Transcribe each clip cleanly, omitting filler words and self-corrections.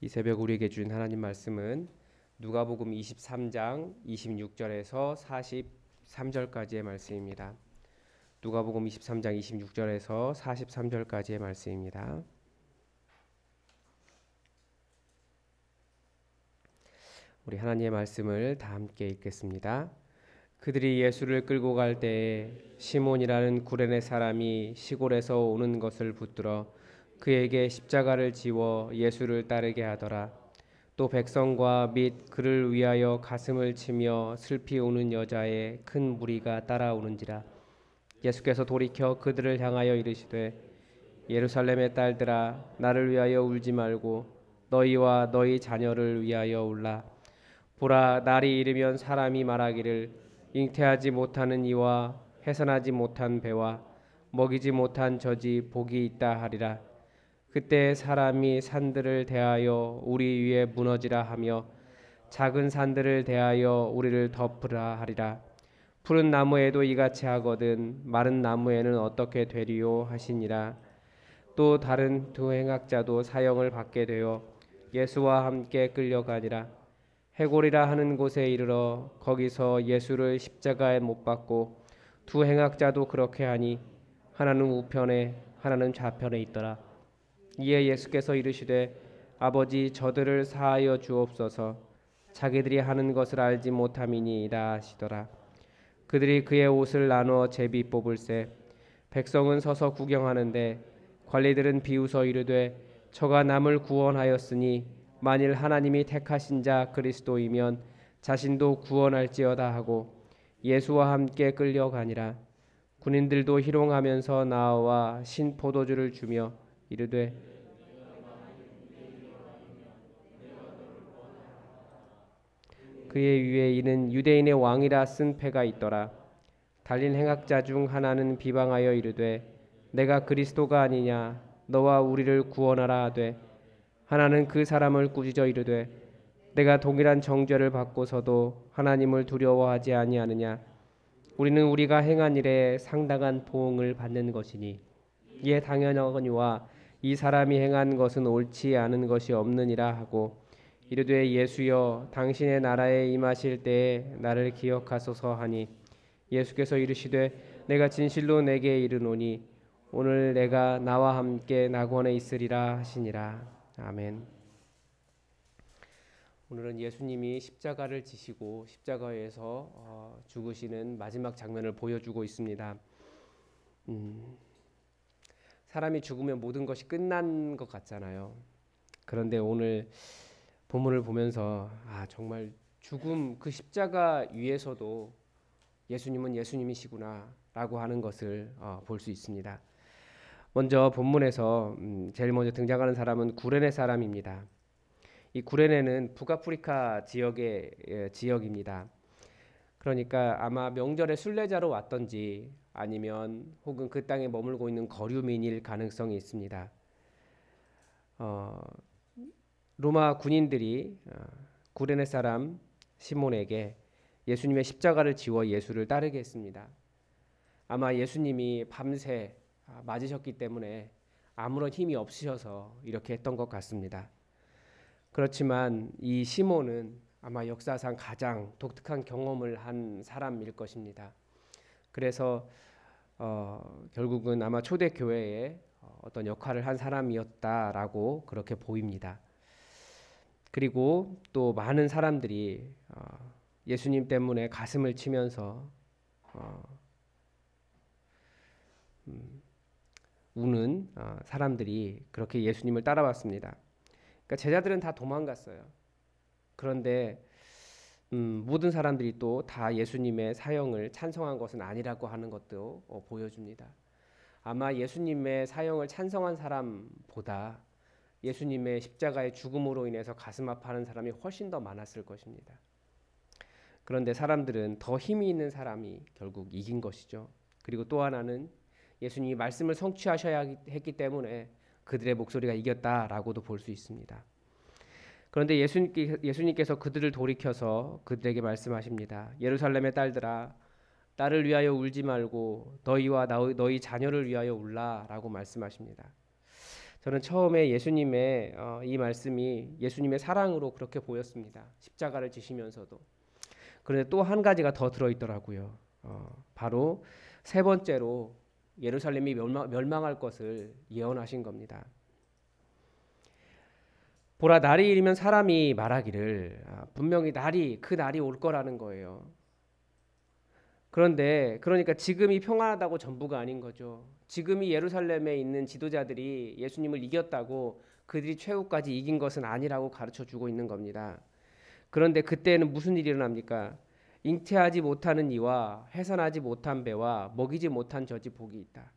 이 새벽 우리에게 주신 하나님 말씀은 누가복음 23장 26절에서 43절까지의 말씀입니다. 누가복음 23장 26절에서 43절까지의 말씀입니다. 우리 하나님의 말씀을 다 함께 읽겠습니다. 그들이 예수를 끌고 갈 때에 시몬이라는 구레네 사람이 시골에서 오는 것을 붙들어 그에게 십자가를 지워 예수를 따르게 하더라. 또 백성과 및 그를 위하여 가슴을 치며 슬피 우는 여자의 큰 무리가 따라오는지라. 예수께서 돌이켜 그들을 향하여 이르시되 예루살렘의 딸들아 나를 위하여 울지 말고 너희와 너희 자녀를 위하여 울라. 보라, 날이 이르면 사람이 말하기를 잉태하지 못하는 이와 해산하지 못한 배와 먹이지 못한 젖이 복이 있다 하리라. 그때 사람이 산들을 대하여 우리 위에 무너지라 하며 작은 산들을 대하여 우리를 덮으라 하리라. 푸른 나무에도 이같이 하거든 마른 나무에는 어떻게 되리요 하시니라. 또 다른 두 행악자도 사형을 받게 되어 예수와 함께 끌려가니라. 해골이라 하는 곳에 이르러 거기서 예수를 십자가에 못 박고 두 행악자도 그렇게 하니 하나는 우편에 하나는 좌편에 있더라. 이에 예수께서 이르시되 아버지 저들을 사하여 주옵소서 자기들이 하는 것을 알지 못함이니이다 하시더라. 그들이 그의 옷을 나누어 제비 뽑을새 백성은 서서 구경하는데 관리들은 비웃어 이르되 저가 남을 구원하였으니 만일 하나님이 택하신 자 그리스도이면 자신도 구원할지어다 하고 예수와 함께 끌려가니라. 군인들도 희롱하면서 나와 신 포도주를 주며 이르되 그의 위에 이는 유대인의 왕이라 쓴 패가 있더라. 달린 행악자 중 하나는 비방하여 이르되 내가 그리스도가 아니냐 너와 우리를 구원하라 하되 하나는 그 사람을 꾸짖어 이르되 내가 동일한 정죄를 받고서도 하나님을 두려워하지 아니하느냐. 우리는 우리가 행한 일에 상당한 보응을 받는 것이니 이에 당연하거니와 이 사람이 행한 것은 옳지 않은 것이 없느니라 하고 이르되 예수여 당신의 나라에 임하실 때에 나를 기억하소서 하니 예수께서 이르시되 내가 진실로 내게 이르노니 오늘 내가 나와 함께 낙원에 있으리라 하시니라. 아멘. 오늘은 예수님이 십자가를 지시고 십자가에서 죽으시는 마지막 장면을 보여주고 있습니다. 사람이 죽으면 모든 것이 끝난 것 같잖아요. 그런데 오늘 본문을 보면서 정말 죽음 그 십자가 위에서도 예수님은 예수님이시구나 라고 하는 것을 볼 수 있습니다. 먼저 본문에서 제일 먼저 등장하는 사람은 구레네 사람입니다. 이 구레네는 북아프리카 지역의 지역입니다. 그러니까 아마 명절에 순례자로 왔던지 아니면 혹은 그 땅에 머물고 있는 거류민일 가능성이 있습니다. 로마 군인들이 구레네 사람 시몬에게 예수님의 십자가를 지워 예수를 따르게 했습니다. 아마 예수님이 밤새 맞으셨기 때문에 아무런 힘이 없으셔서 이렇게 했던 것 같습니다. 그렇지만 이 시몬은 아마 역사상 가장 독특한 경험을 한 사람일 것입니다. 그래서 결국은 아마 초대교회에 어떤 역할을 한 사람이었다라고 그렇게 보입니다. 그리고 또 많은 사람들이 예수님 때문에 가슴을 치면서 우는 사람들이 그렇게 예수님을 따라왔습니다. 그러니까 제자들은 다 도망갔어요. 그런데 모든 사람들이 또 다 예수님의 사형을 찬성한 것은 아니라고 하는 것도 보여줍니다. 아마 예수님의 사형을 찬성한 사람보다 예수님의 십자가의 죽음으로 인해서 가슴 아파하는 사람이 훨씬 더 많았을 것입니다. 그런데 사람들은 더 힘이 있는 사람이 결국 이긴 것이죠. 그리고 또 하나는 예수님이 말씀을 성취하셔야 했기 때문에 그들의 목소리가 이겼다라고도 볼 수 있습니다. 그런데 예수님께서 그들을 돌이켜서 그들에게 말씀하십니다. 예루살렘의 딸들아 나를 위하여 울지 말고 너희와 너희 자녀를 위하여 울라라고 말씀하십니다. 저는 처음에 예수님의 이 말씀이 예수님의 사랑으로 그렇게 보였습니다. 십자가를 지시면서도. 그런데 또 한 가지가 더 들어있더라고요. 바로 세 번째로 예루살렘이 멸망할 것을 예언하신 겁니다. 보라, 날이 이르면 사람이 말하기를 분명히 그 날이 올 거라는 거예요. 그러니까 지금이 평안하다고 전부가 아닌 거죠. 지금이 예루살렘에 있는 지도자들이 예수님을 이겼다고 그들이 최후까지 이긴 것은 아니라고 가르쳐 주고 있는 겁니다. 그런데 그때는 무슨 일이 일어납니까? 잉태하지 못하는 이와 해산하지 못한 배와 먹이지 못한 젖이 복이 있다.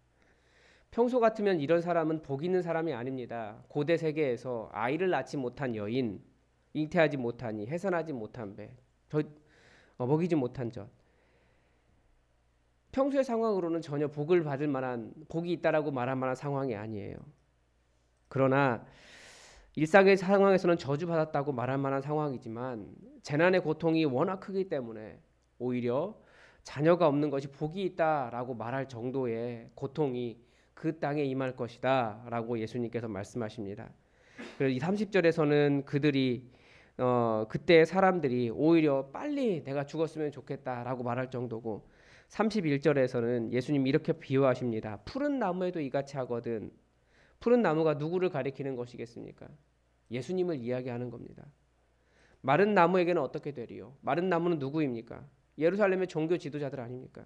평소 같으면 이런 사람은 복 있는 사람이 아닙니다. 고대 세계에서 아이를 낳지 못한 여인, 잉태하지 못하니, 해산하지 못한 배, 먹이지 못한 젖. 평소의 상황으로는 전혀 복을 받을 만한, 복이 있다라고 말할 만한 상황이 아니에요. 그러나 일상의 상황에서는 저주받았다고 말할 만한 상황이지만 재난의 고통이 워낙 크기 때문에 오히려 자녀가 없는 것이 복이 있다라고 말할 정도의 고통이 그 땅에 임할 것이다 라고 예수님께서 말씀하십니다. 그래서 이 30절에서는 그때 사람들이 오히려 빨리 내가 죽었으면 좋겠다라고 말할 정도고, 31절에서는 예수님이 이렇게 비유하십니다. 푸른 나무에도 이같이 하거든. 푸른 나무가 누구를 가리키는 것이겠습니까? 예수님을 이야기하는 겁니다. 마른 나무에게는 어떻게 되리요? 마른 나무는 누구입니까? 예루살렘의 종교 지도자들 아닙니까?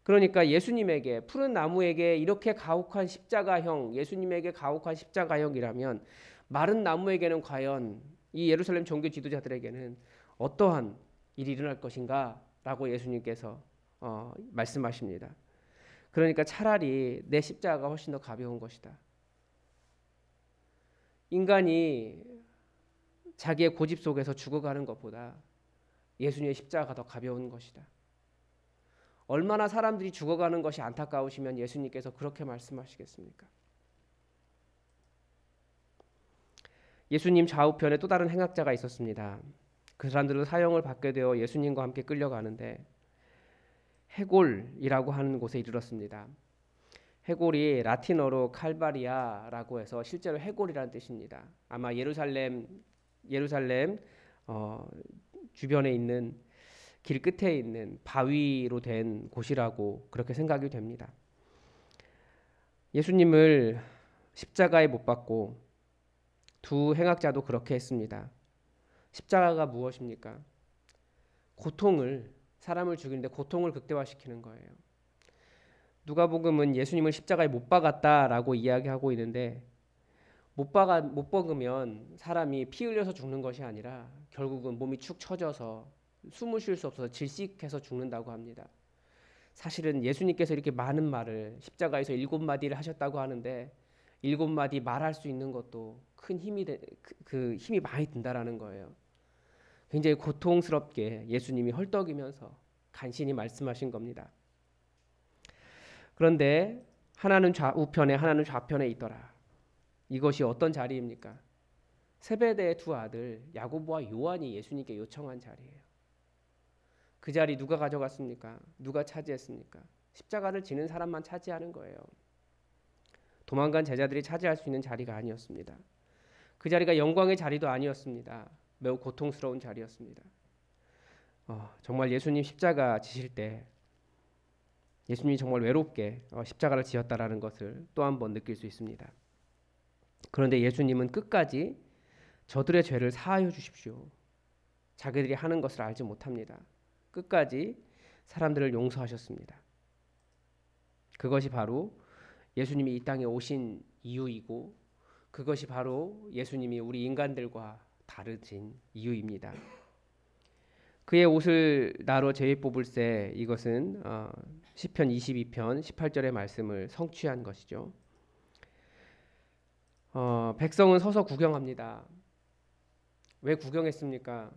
그러니까 예수님에게, 푸른 나무에게 이렇게 가혹한 십자가형, 예수님에게 가혹한 십자가형이라면 마른 나무에게는 과연 이 예루살렘 종교 지도자들에게는 어떠한 일이 일어날 것인가 라고 예수님께서 말씀하십니다. 그러니까 차라리 내 십자가가 훨씬 더 가벼운 것이다. 인간이 자기의 고집 속에서 죽어가는 것보다 예수님의 십자가가 더 가벼운 것이다. 얼마나 사람들이 죽어가는 것이 안타까우시면 예수님께서 그렇게 말씀하시겠습니까? 예수님 좌우편에 또 다른 행악자가 있었습니다. 그 사람들은 사형을 받게 되어 예수님과 함께 끌려가는데 해골이라고 하는 곳에 이르렀습니다. 해골이 라틴어로 칼바리아라고 해서 실제로 해골이라는 뜻입니다. 아마 예루살렘 주변에 있는 길 끝에 있는 바위로 된 곳이라고 그렇게 생각이 됩니다. 예수님을 십자가에 못 박고 두 행악자도 그렇게 했습니다. 십자가가 무엇입니까? 사람을 죽이는데 고통을 극대화시키는 거예요. 누가복음은 예수님을 십자가에 못 박았다라고 이야기하고 있는데 못 박으면 사람이 피 흘려서 죽는 것이 아니라 결국은 몸이 축 처져서 숨을 쉴 수 없어서 질식해서 죽는다고 합니다. 사실은 예수님께서 이렇게 많은 말을 십자가에서 7마디를 하셨다고 하는데 7마디 말할 수 있는 것도 큰 힘이 힘이 많이 든다라는 거예요. 굉장히 고통스럽게 예수님이 헐떡이면서 간신히 말씀하신 겁니다. 그런데 하나는 우편에 하나는 좌편에 있더라. 이것이 어떤 자리입니까? 세베대의 두 아들 야고보와 요한이 예수님께 요청한 자리예요. 그 자리 누가 가져갔습니까? 누가 차지했습니까? 십자가를 지는 사람만 차지하는 거예요. 도망간 제자들이 차지할 수 있는 자리가 아니었습니다. 그 자리가 영광의 자리도 아니었습니다. 매우 고통스러운 자리였습니다. 정말 예수님 십자가 지실 때 예수님이 정말 외롭게 십자가를 지었다라는 것을 또 한 번 느낄 수 있습니다. 그런데 예수님은 끝까지 저들의 죄를 사하여 주십시오. 자기들이 하는 것을 알지 못합니다. 끝까지 사람들을 용서하셨습니다. 그것이 바로 예수님이 이 땅에 오신 이유이고 그것이 바로 예수님이 우리 인간들과 다르신 이유입니다. 그의 옷을 나로 제비 뽑을세, 이것은 시편 22편 18절의 말씀을 성취한 것이죠. 백성은 서서 구경합니다. 왜 구경했습니까?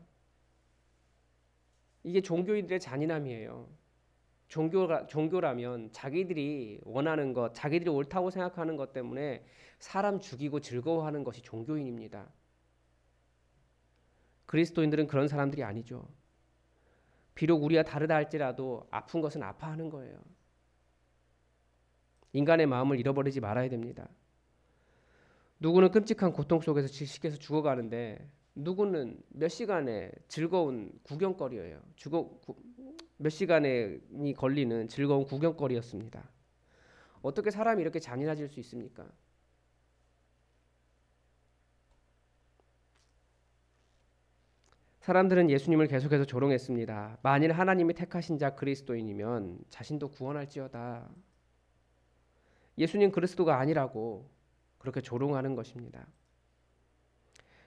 이게 종교인들의 잔인함이에요. 종교라면 자기들이 원하는 것, 자기들이 옳다고 생각하는 것 때문에 사람 죽이고 즐거워하는 것이 종교인입니다. 그리스도인들은 그런 사람들이 아니죠. 비록 우리와 다르다 할지라도 아픈 것은 아파하는 거예요. 인간의 마음을 잃어버리지 말아야 됩니다. 누구는 끔찍한 고통 속에서 질식해서 죽어가는데 누구는 몇 시간의 즐거운 구경거리예요. 몇 시간이 걸리는 즐거운 구경거리였습니다. 어떻게 사람이 이렇게 잔인해질 수 있습니까? 사람들은 예수님을 계속해서 조롱했습니다. 만일 하나님이 택하신 자 그리스도인이면 자신도 구원할지어다. 예수님 그리스도가 아니라고 그렇게 조롱하는 것입니다.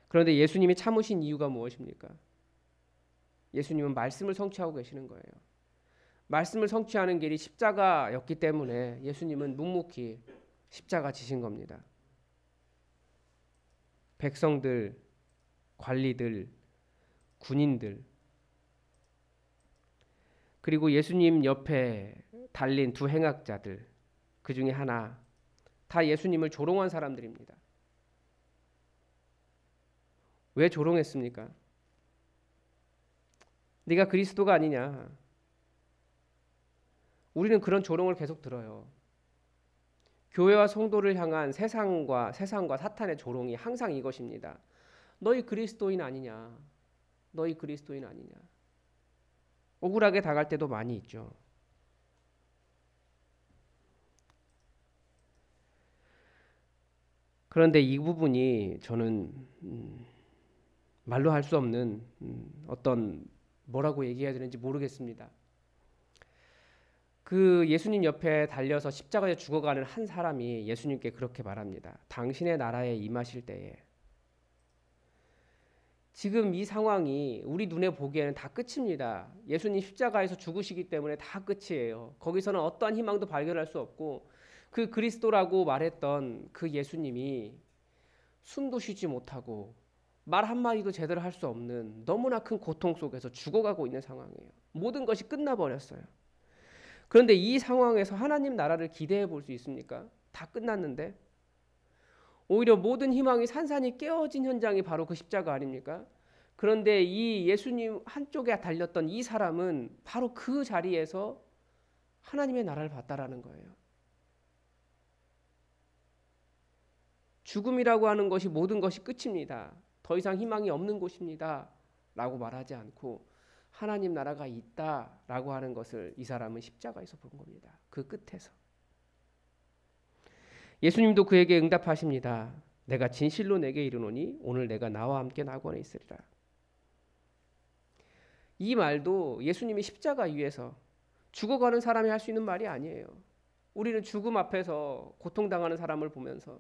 그런데 예수님이 참으신 이유가 무엇입니까? 예수님은 말씀을 성취하고 계시는 거예요. 말씀을 성취하는 길이 십자가였기 때문에 예수님은 묵묵히 십자가 지신 겁니다. 백성들, 관리들, 군인들, 그리고 예수님 옆에 달린 두 행악자들, 그 중에 하나, 다 예수님을 조롱한 사람들입니다. 왜 조롱했습니까? 네가 그리스도가 아니냐. 우리는 그런 조롱을 계속 들어요. 교회와 성도를 향한 세상과 사탄의 조롱이 항상 이것입니다. 너희 그리스도인 아니냐. 너희 그리스도인 아니냐. 억울하게 당할 때도 많이 있죠. 그런데 이 부분이 저는 말로 할 수 없는 어떤 뭐라고 얘기해야 되는지 모르겠습니다. 그 예수님 옆에 달려서 십자가에 죽어가는 한 사람이 예수님께 그렇게 말합니다. 당신의 나라에 임하실 때에. 지금 이 상황이 우리 눈에 보기에는 다 끝입니다. 예수님 십자가에서 죽으시기 때문에 다 끝이에요. 거기서는 어떠한 희망도 발견할 수 없고 그 그리스도라고 말했던 그 예수님이 숨도 쉬지 못하고 말 한마디도 제대로 할 수 없는 너무나 큰 고통 속에서 죽어가고 있는 상황이에요. 모든 것이 끝나버렸어요. 그런데 이 상황에서 하나님 나라를 기대해 볼 수 있습니까? 다 끝났는데 오히려 모든 희망이 산산이 깨어진 현장이 바로 그 십자가 아닙니까? 그런데 이 예수님 한쪽에 달렸던 이 사람은 바로 그 자리에서 하나님의 나라를 봤다라는 거예요. 죽음이라고 하는 것이 모든 것이 끝입니다. 더 이상 희망이 없는 곳입니다. 라고 말하지 않고 하나님 나라가 있다라고 하는 것을 이 사람은 십자가에서 본 겁니다. 그 끝에서. 예수님도 그에게 응답하십니다. 내가 진실로 내게 이르노니 오늘 내가 나와 함께 낙원에 있으리라. 이 말도 예수님이 십자가 위에서 죽어가는 사람이 할 수 있는 말이 아니에요. 우리는 죽음 앞에서 고통당하는 사람을 보면서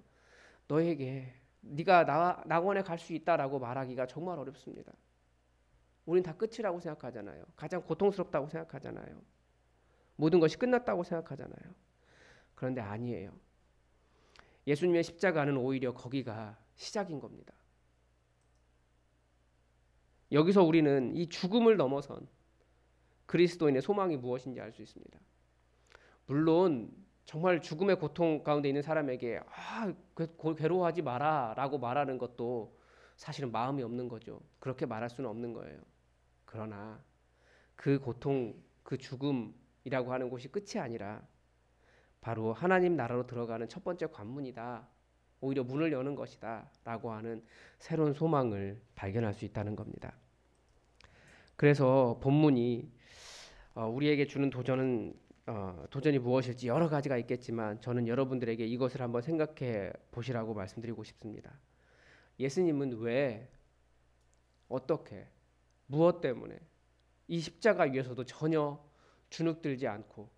너에게 네가 낙원에 갈 수 있다라고 말하기가 정말 어렵습니다. 우린 다 끝이라고 생각하잖아요. 가장 고통스럽다고 생각하잖아요. 모든 것이 끝났다고 생각하잖아요. 그런데 아니에요. 예수님의 십자가는 오히려 거기가 시작인 겁니다. 여기서 우리는 이 죽음을 넘어선 그리스도인의 소망이 무엇인지 알 수 있습니다. 물론 정말 죽음의 고통 가운데 있는 사람에게 괴로워하지 마라 라고 말하는 것도 사실은 마음이 없는 거죠. 그렇게 말할 수는 없는 거예요. 그러나 그 고통, 그 죽음이라고 하는 곳이 끝이 아니라 바로 하나님 나라로 들어가는 첫 번째 관문이다. 오히려 문을 여는 것이다. 라고 하는 새로운 소망을 발견할 수 있다는 겁니다. 그래서 본문이 우리에게 주는 도전이 무엇일지 여러 가지가 있겠지만 저는 여러분들에게 이것을 한번 생각해 보시라고 말씀드리고 싶습니다. 예수님은 왜, 어떻게, 무엇 때문에 이 십자가 위에서도 전혀 주눅들지 않고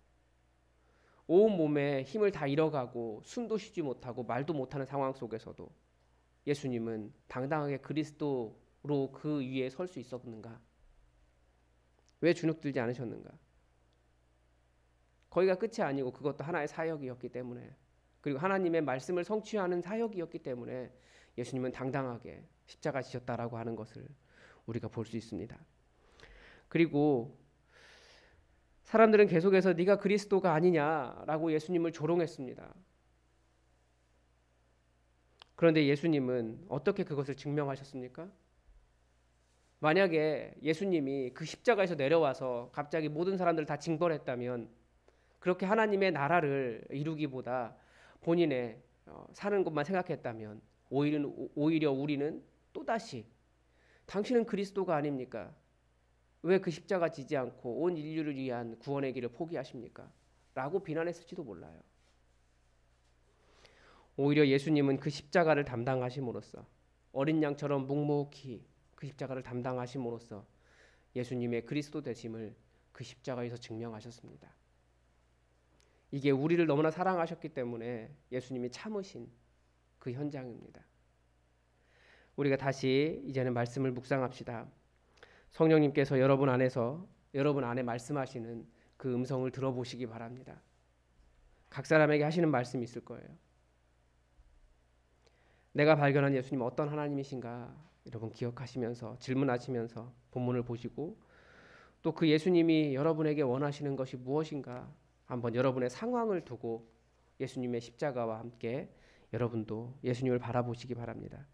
온 몸에 힘을 다 잃어가고 숨도 쉬지 못하고 말도 못하는 상황 속에서도 예수님은 당당하게 그리스도로 그 위에 설 수 있었는가? 왜 주눅들지 않으셨는가? 거기가 끝이 아니고 그것도 하나의 사역이었기 때문에, 그리고 하나님의 말씀을 성취하는 사역이었기 때문에 예수님은 당당하게 십자가 지셨다라고 하는 것을 우리가 볼 수 있습니다. 그리고 사람들은 계속해서 네가 그리스도가 아니냐라고 예수님을 조롱했습니다. 그런데 예수님은 어떻게 그것을 증명하셨습니까? 만약에 예수님이 그 십자가에서 내려와서 갑자기 모든 사람들을 다 징벌했다면, 그렇게 하나님의 나라를 이루기보다 본인의 사는 것만 생각했다면 오히려 우리는 또다시 당신은 그리스도가 아닙니까? 왜 그 십자가 지지 않고 온 인류를 위한 구원의 길을 포기하십니까? 라고 비난했을지도 몰라요. 오히려 예수님은 그 십자가를 담당하심으로써 어린 양처럼 묵묵히 그 십자가를 담당하심으로써 예수님의 그리스도 되심을 그 십자가에서 증명하셨습니다. 이게 우리를 너무나 사랑하셨기 때문에 예수님이 참으신 그 현장입니다. 우리가 다시 이제는 말씀을 묵상합시다. 성령님께서 여러분 안에 말씀하시는 그 음성을 들어보시기 바랍니다. 각 사람에게 하시는 말씀이 있을 거예요. 내가 발견한 예수님 어떤 하나님이신가 여러분 기억하시면서 질문하시면서 본문을 보시고 또 그 예수님이 여러분에게 원하시는 것이 무엇인가 한번 여러분의 상황을 두고 예수님의 십자가와 함께 여러분도 예수님을 바라보시기 바랍니다.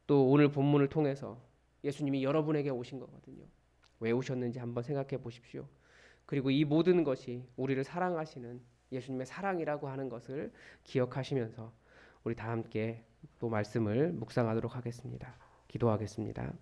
또 오늘 본문을 통해서 예수님이 여러분에게 오신 거거든요. 왜 오셨는지 한번 생각해 보십시오. 그리고 이 모든 것이 우리를 사랑하시는 예수님의 사랑이라고 하는 것을 기억하시면서 우리 다 함께 또 말씀을 묵상하도록 하겠습니다. 기도하겠습니다.